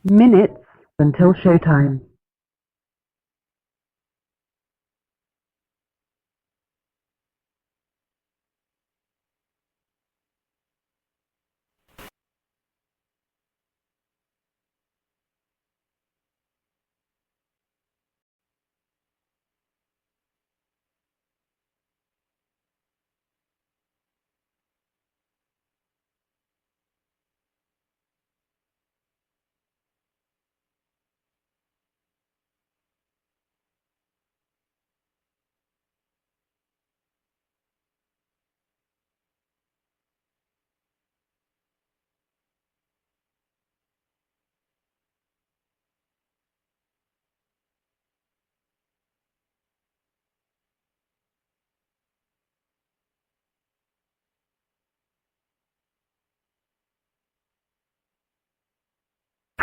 minutes until showtime.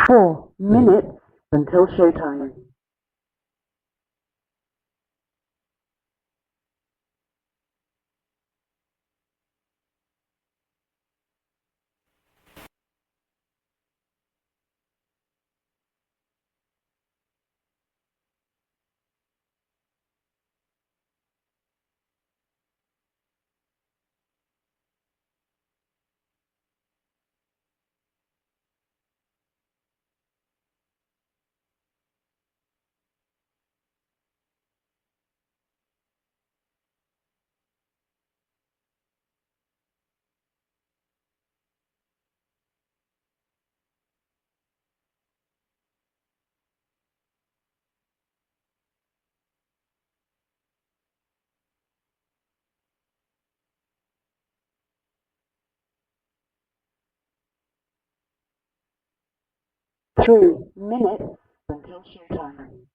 4 minutes until showtime. 3 minutes until showtime.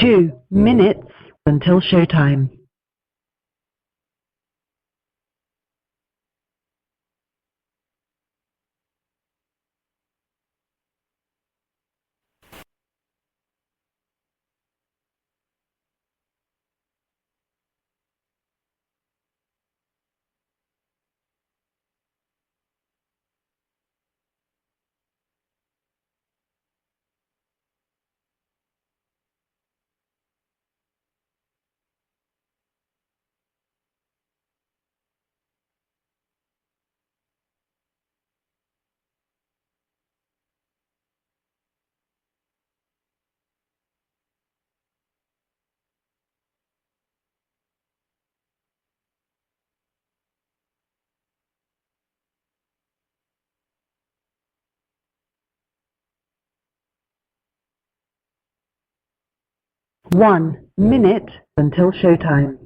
2 minutes until showtime. 1 minute until showtime.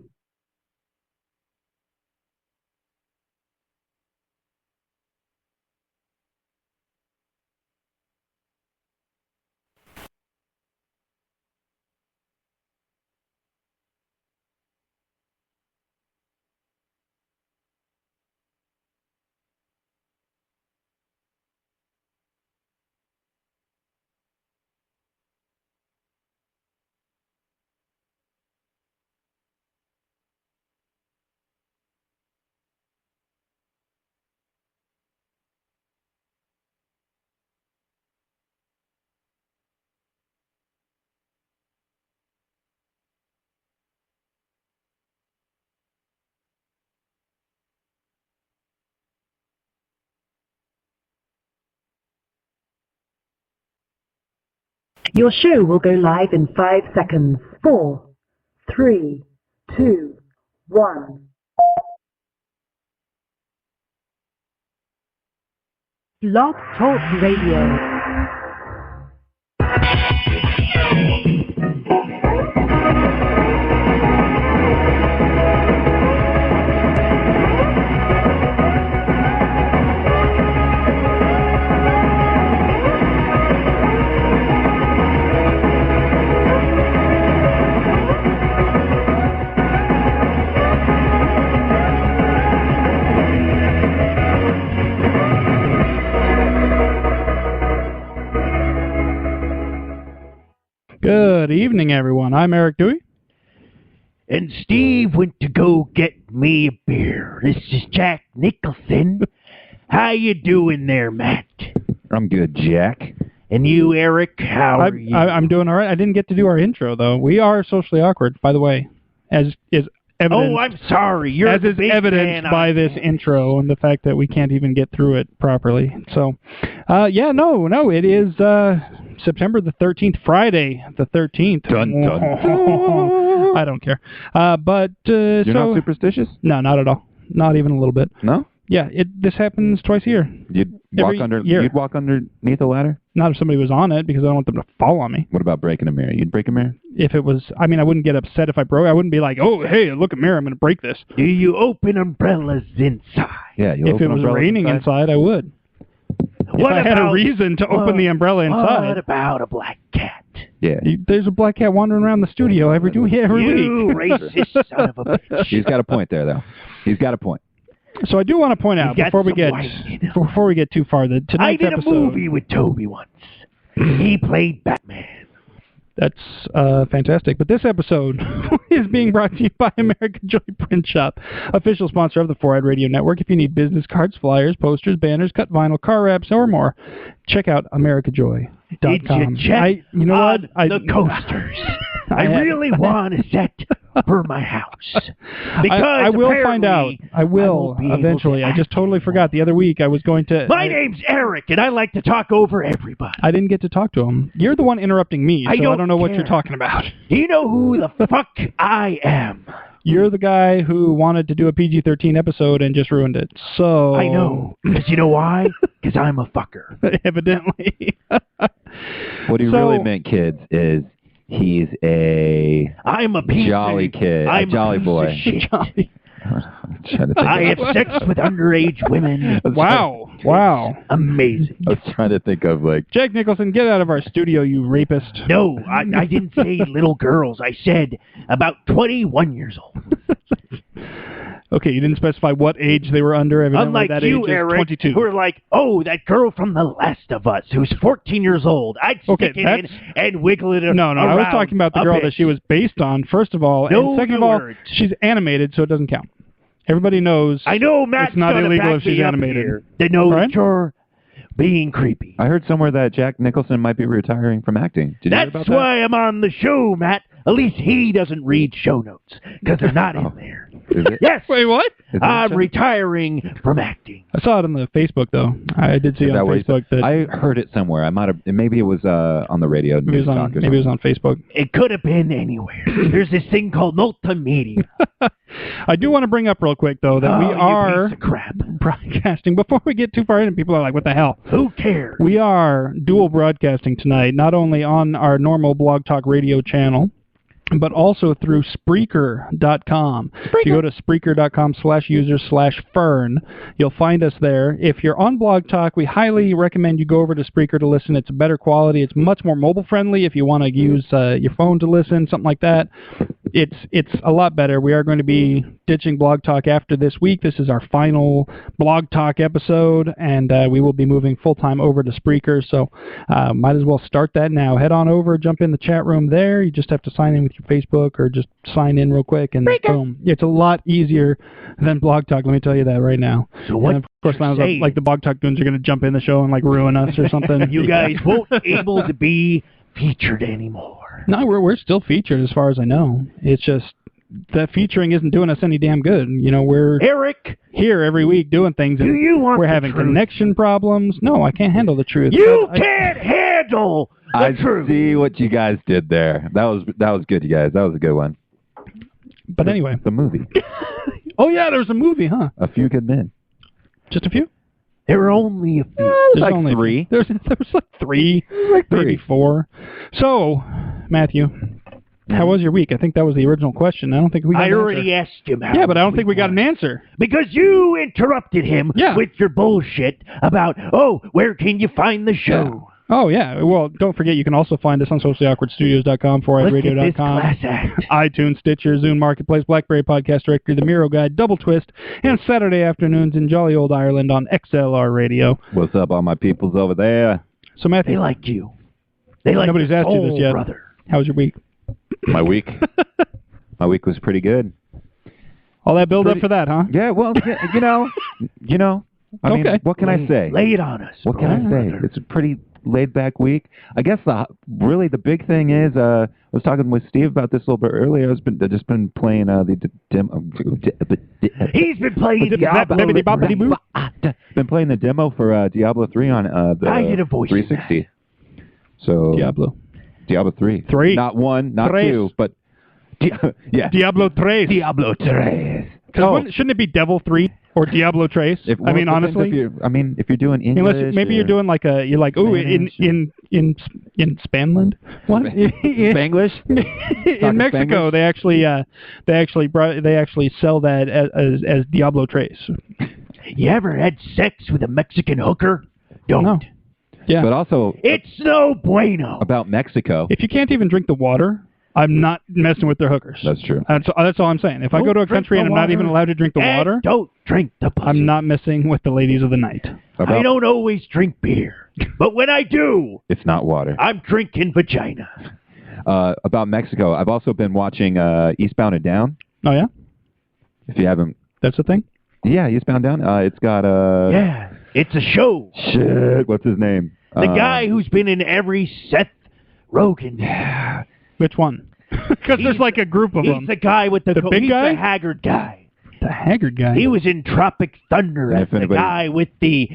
Your show will go live in 5 seconds. 4, 3, 2, 1. Blog Talk Radio. Good evening, everyone. I'm Eric Dewey. And Steve went to go get me a beer. This is Jack Nicholson. How you doing there, Matt? I'm good, Jack. And you, Eric, how are you? I'm doing all right. I didn't get to do our intro, though. We are socially awkward, by the way, as is evidenced. Oh, I'm sorry. You're as is evidenced by this intro and the fact that we can't even get through it properly. So, it is September the 13th, Friday the 13th. Dun, dun, dun. I don't care. You're not superstitious? No, not at all. Not even a little bit. No? Yeah, this happens twice a year. You'd walk underneath a ladder? Not if somebody was on it, because I don't want them to fall on me. What about breaking a mirror? You'd break a mirror? If it was, I wouldn't get upset if I broke. I wouldn't be like, oh, hey, look, a mirror, I'm going to break this. Do you open umbrellas inside? Yeah, if it was raining inside, I would. If I had a reason to open the umbrella inside. What about a black cat? Yeah. There's a black cat wandering around the studio every week. You racist son of a bitch. He's got a point there, though. He's got a point. So I do want to point out before we get too far that tonight's episode. I did a movie with Toby once. He played Batman. That's fantastic. But this episode is being brought to you by America Joy Print Shop, official sponsor of the 4-Eyed Radio Network. If you need business cards, flyers, posters, banners, cut vinyl, car wraps, or more, check out AmericaJoy.com. Did you check the coasters? I really want to set for my house. Because I will find out. I will eventually. I just totally forgot. The other week I was going to... My name's Eric, and I like to talk over everybody. I didn't get to talk to him. You're the one interrupting me, so I don't know what you're talking about. Do you know who the fuck I am? You're the guy who wanted to do a PG-13 episode and just ruined it. So I know. Because you know why? Because I'm a fucker. Evidently. What he really meant, kids, is... He's I'm a piece jolly kid, I'm a jolly boy. Jolly. I have sex with underage women. Wow. Amazing. I was trying to think of Jack Nicholson, get out of our studio, you rapist. No, I didn't say little girls. I said about 21 years old. Okay, you didn't specify what age they were under. Evidently, unlike that you, age Eric, 22. who are like, oh, that girl from The Last of Us, who's 14 years old. I'd stick it in and wiggle it around. No, I was talking about the girl that she was based on, first of all. And second of all, she's animated, so it doesn't count. Everybody knows I know Matt's it's not illegal if she's animated. They know that you're being creepy. I heard somewhere that Jack Nicholson might be retiring from acting. Did you hear about that? That's why I'm on the show, Matt. At least he doesn't read show notes, because they're not in there. Is it? Yes. Wait, what? I'm retiring from acting. I saw it on the Facebook, though. I did see on Facebook that... I heard it somewhere. I might have... Maybe it was on the radio. Maybe it was on Facebook. It could have been anywhere. There's this thing called multimedia. I do want to bring up real quick, though, that we are broadcasting. Before we get too far in, people are like, what the hell? Who cares? We are dual broadcasting tonight, not only on our normal Blog Talk Radio channel, but also through Spreaker.com. If you go to Spreaker.com/user/Fern, you'll find us there. If you're on Blog Talk, we highly recommend you go over to Spreaker to listen. It's better quality. It's much more mobile-friendly if you want to use your phone to listen, something like that. It's a lot better. We are going to be ditching Blog Talk after this week. This is our final Blog Talk episode, and we will be moving full-time over to Spreaker, so might as well start that now. Head on over, jump in the chat room there. You just have to sign in with your Facebook or just sign in real quick, and boom. It's a lot easier than Blog Talk, let me tell you that right now. So what? And of course, now like the Blog Talk goons are going to jump in the show and like ruin us or something. You guys won't be able to be featured anymore. No, we're still featured as far as I know. It's just that featuring isn't doing us any damn good. You know, we're Eric here every week doing things, and we're having connection problems. No, I can't handle the truth. You can't handle I see what you guys did there. That was good, you guys. That was a good one. But anyway. The movie. Oh, yeah, there was a movie, huh? A Few Good Men. Just a few? There were only a few. There's like only 3. There was like 3. Like 3. Maybe 4. So, Matthew, how was your week? I think that was the original question. I don't think we got I an already answer. asked him how. Yeah, but I don't think we got an answer. Because you interrupted him Yeah. with your bullshit about, where can you find the show? Oh, yeah. Well, don't forget, you can also find us on sociallyawkwardstudios.com, Look at this forradio.com, class act. iTunes, Stitcher, Zune Marketplace, BlackBerry Podcast Directory, The Miro Guide, Double Twist, and Saturday afternoons in jolly old Ireland on XLR Radio. What's up, all my peoples over there? So, Matthew, They like you. They like nobody's your asked you this soul, yet. brother. How was your week? My week? My week was pretty good. All that build up for that, huh? Yeah, well, you know. I mean, Okay. what can I say? Lay it on us. What can I say? brother. It's a pretty laid-back week. I guess really the big thing is, I was talking with Steve about this a little bit earlier. I've just been playing He's been playing Diablo. Been playing the demo for Diablo 3 on the I did a voice 360. So Diablo 3. 3. Not 1, not Tres. 2, but yeah. Diablo 3. Diablo 3. Shouldn't it be Devil 3 or Diablo Trace? Honestly, if you're doing English, unless maybe you're doing like in Spanland, what? Spanglish? In Mexico, Spanglish? they actually sell that as Diablo Trace. You ever had sex with a Mexican hooker? Don't. No. Yeah. But also, It's no bueno. about Mexico. If you can't even drink the water, I'm not messing with their hookers. That's true. That's all I'm saying. If I Don't go to a drink country the and I'm not even water. allowed to drink the And water, don't drink the pussy. I'm not messing with the ladies of the night. I don't always drink beer. But when I do, It's not water. I'm drinking vagina. About Mexico, I've also been watching Eastbound and Down. Oh, yeah? If you haven't, That's the thing? yeah, Eastbound and Down. It's got Yeah, it's a show. shit. What's his name? The guy who's been in every Seth Rogen. Which one? Because there's like a group of them. He's the guy with the big he's guy? the haggard guy. The haggard guy. He was in Tropic Thunder And as if the anybody- guy with the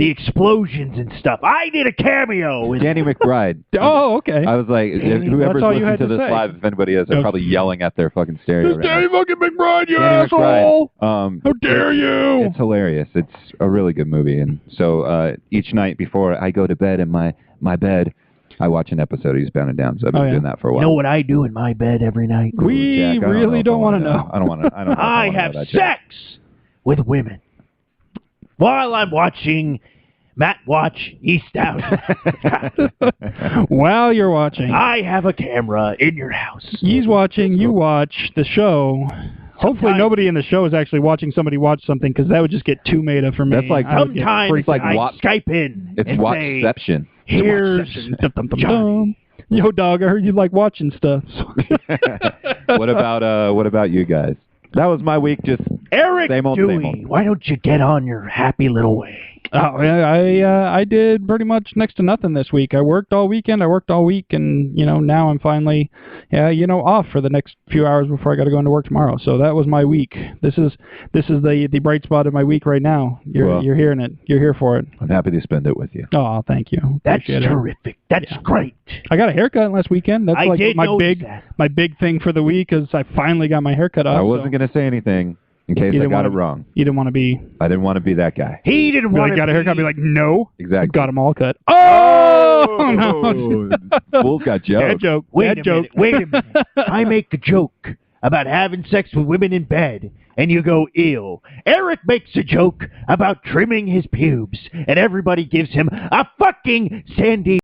explosions and stuff. I did a cameo. Danny McBride. Oh, okay. I was like, whoever's That's all you listening had to to this say. live, if anybody is, they're Okay. probably yelling at their fucking stereo. It's Danny Right now. fucking McBride, you Danny asshole! McBride. How dare you! It's hilarious. It's a really good movie, and so each night before I go to bed in my bed, I watch an episode of Eastbound and Down. So I've been doing that for a You while. know what I do in my bed every night? We Jack, I don't really know if don't I want to wanna know. I don't want to. I don't. Know if I wanna have know that, Jack. sex with women while I'm watching Matt watch Eastbound. While you're watching, I have a camera in your house. he's watching, you watch the show. Hopefully Sometimes- nobody in the show is actually watching somebody watch something, because that would just get too meta for me. That's like- I would get Sometimes freaked like I what- Skype in It's and say, Watchception. here's Dum-dum-dum-dum. Johnny. Yo, dog, I heard you like watching stuff. What about you guys? That was my week. Just Eric Same old, Dewey, same old. why don't you get on your happy little way? Oh, I did pretty much next to nothing this week. I worked all weekend. I worked all week, and now I'm finally, off for the next few hours before I got to go into work tomorrow. So that was my week. This is the bright spot of my week right now. You're hearing it. You're here for it. I'm happy to spend it with you. Oh, thank you. That's Appreciate it. terrific. That's great. I got a haircut last weekend. That's I like did my notice big that. my big thing for the week is I finally got my haircut off. I wasn't going to say anything in case I got it wrong. You didn't want to be. I didn't want to be that guy. He didn't Really want to got a haircut. Be like, no. Exactly. Got them all cut. Oh no. Fool's got jokes. Bad joke. Wait Bad a joke. minute. Wait a minute. I make a joke about having sex with women in bed, and you go, ew. Eric makes a joke about trimming his pubes, and everybody gives him a fucking Sandy